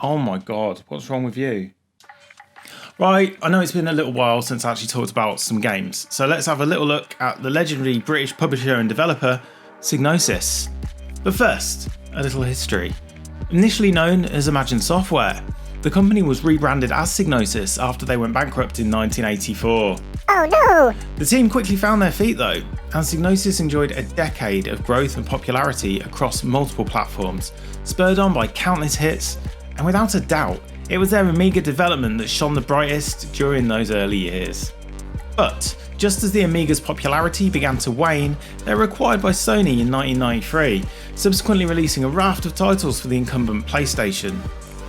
Oh my god, what's wrong with you? Right, I know it's been a little while since I actually talked about some games, so let's have a little look at the legendary British publisher and developer, Psygnosis. But first, a little history. Initially known as Imagine Software, the company was rebranded as Psygnosis after they went bankrupt in 1984. Oh no! The team quickly found their feet though, and Psygnosis enjoyed a decade of growth and popularity across multiple platforms, spurred on by countless hits, and without a doubt, it was their Amiga development that shone the brightest during those early years. But just as the Amiga's popularity began to wane, they were acquired by Sony in 1993, subsequently releasing a raft of titles for the incumbent PlayStation.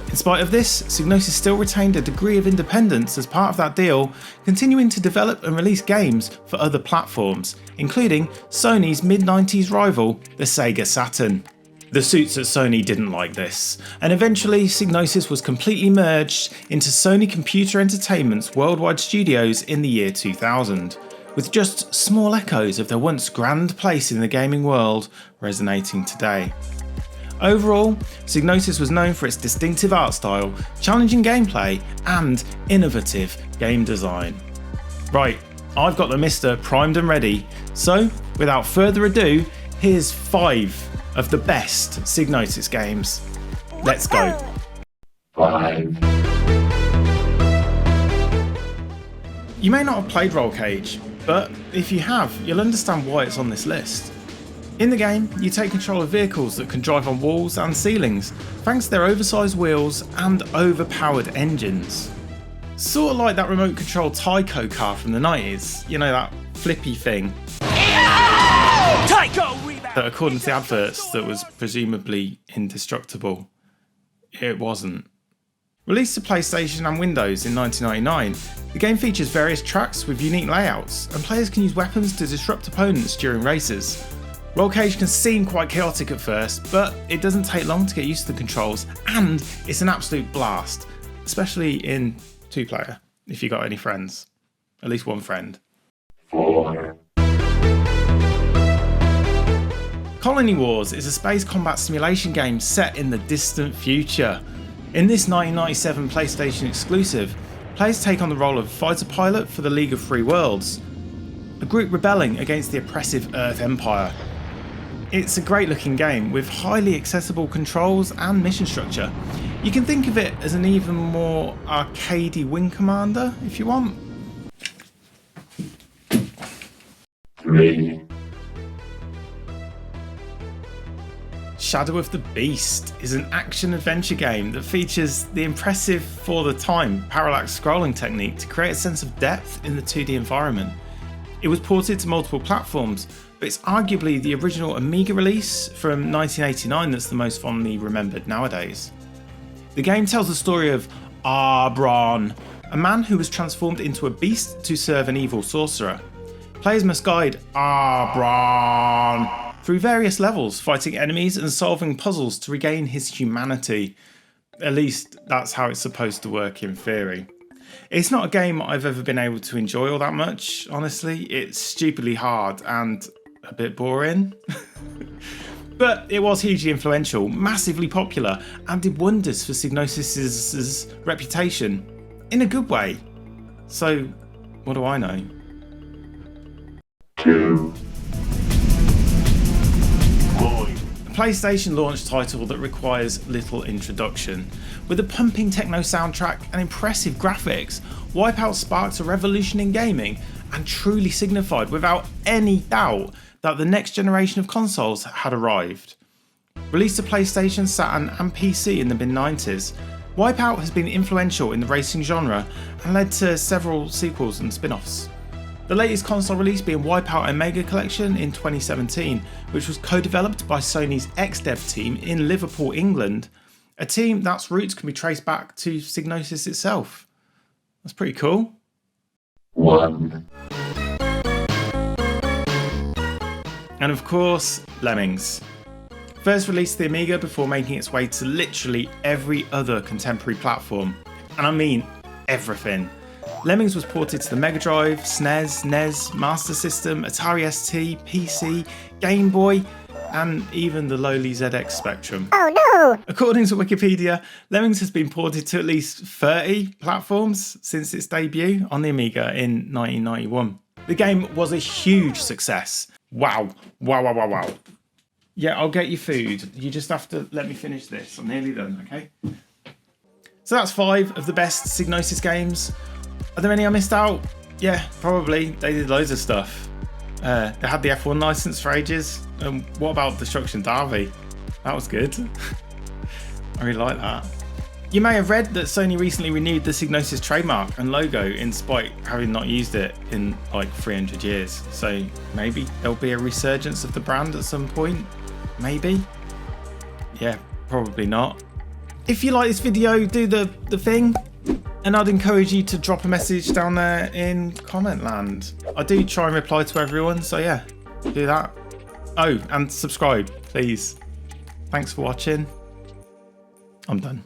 In spite of this, Psygnosis still retained a degree of independence as part of that deal, continuing to develop and release games for other platforms, including Sony's mid-90s rival, the Sega Saturn. The suits at Sony didn't like this, and eventually Psygnosis was completely merged into Sony Computer Entertainment's worldwide studios in the year 2000, with just small echoes of their once grand place in the gaming world resonating today. Overall, Psygnosis was known for its distinctive art style, challenging gameplay, and innovative game design. Right, I've got the Mister primed and ready, so without further ado, here's 5 of the best Psygnosis games. Let's go. 5. You may not have played Roll Cage, but if you have, you'll understand why it's on this list. In the game, you take control of vehicles that can drive on walls and ceilings, thanks to their oversized wheels and overpowered engines. Sort of like that remote control Tyco car from the 90s, you know, that flippy thing. That according to the adverts, that was presumably indestructible. It wasn't. Released to PlayStation and Windows in 1999, the game features various tracks with unique layouts, and players can use weapons to disrupt opponents during races. Roll Cage can seem quite chaotic at first, but it doesn't take long to get used to the controls, and it's an absolute blast, especially in 2-player, if you got any friends. At least one friend. 4. Colony Wars is a space combat simulation game set in the distant future. In this 1997 PlayStation exclusive, players take on the role of fighter pilot for the League of Free Worlds, a group rebelling against the oppressive Earth Empire. It's a great looking game with highly accessible controls and mission structure. You can think of it as an even more arcadey Wing Commander if you want. 3. Shadow of the Beast is an action-adventure game that features the impressive, for the time, parallax scrolling technique to create a sense of depth in the 2D environment. It was ported to multiple platforms, but it's arguably the original Amiga release from 1989 that's the most fondly remembered nowadays. The game tells the story of Arbron, a man who was transformed into a beast to serve an evil sorcerer. Players must guide Arbron through various levels, fighting enemies and solving puzzles to regain his humanity. At least that's how it's supposed to work in theory. It's not a game I've ever been able to enjoy all that much, honestly. It's stupidly hard and a bit boring. But it was hugely influential, massively popular, and did wonders for Psygnosis' reputation, in a good way. So, what do I know? 2. A PlayStation launch title that requires little introduction. With a pumping techno soundtrack and impressive graphics, Wipeout sparked a revolution in gaming and truly signified without any doubt that the next generation of consoles had arrived. Released to PlayStation, Saturn and PC in the mid-90s, Wipeout has been influential in the racing genre and led to several sequels and spin-offs. The latest console release being Wipeout Amiga Collection in 2017, which was co-developed by Sony's ex-dev team in Liverpool, England, a team that's roots can be traced back to Psygnosis itself. That's pretty cool. 1. And of course, Lemmings. First released to the Amiga before making its way to literally every other contemporary platform. And I mean everything. Lemmings was ported to the Mega Drive, SNES, NES, Master System, Atari ST, PC, Game Boy, and even the lowly ZX Spectrum. Oh no! According to Wikipedia, Lemmings has been ported to at least 30 platforms since its debut on the Amiga in 1991. The game was a huge success. Wow. Wow. Yeah, I'll get you food. You just have to let me finish this. I'm nearly done, okay? So that's 5 of the best Psygnosis games. Are there any I missed out? Yeah, probably. They did loads of stuff. They had the F1 license for ages. What about Destruction Derby? That was good. I really like that. You may have read that Sony recently renewed the Psygnosis trademark and logo in spite of having not used it in like 300 years. So maybe there'll be a resurgence of the brand at some point. Maybe. Yeah, probably not. If you like this video, do the thing. And I'd encourage you to drop a message down there in comment land. I do try and reply to everyone, so yeah, do that. Oh, and subscribe, please. Thanks for watching. I'm done.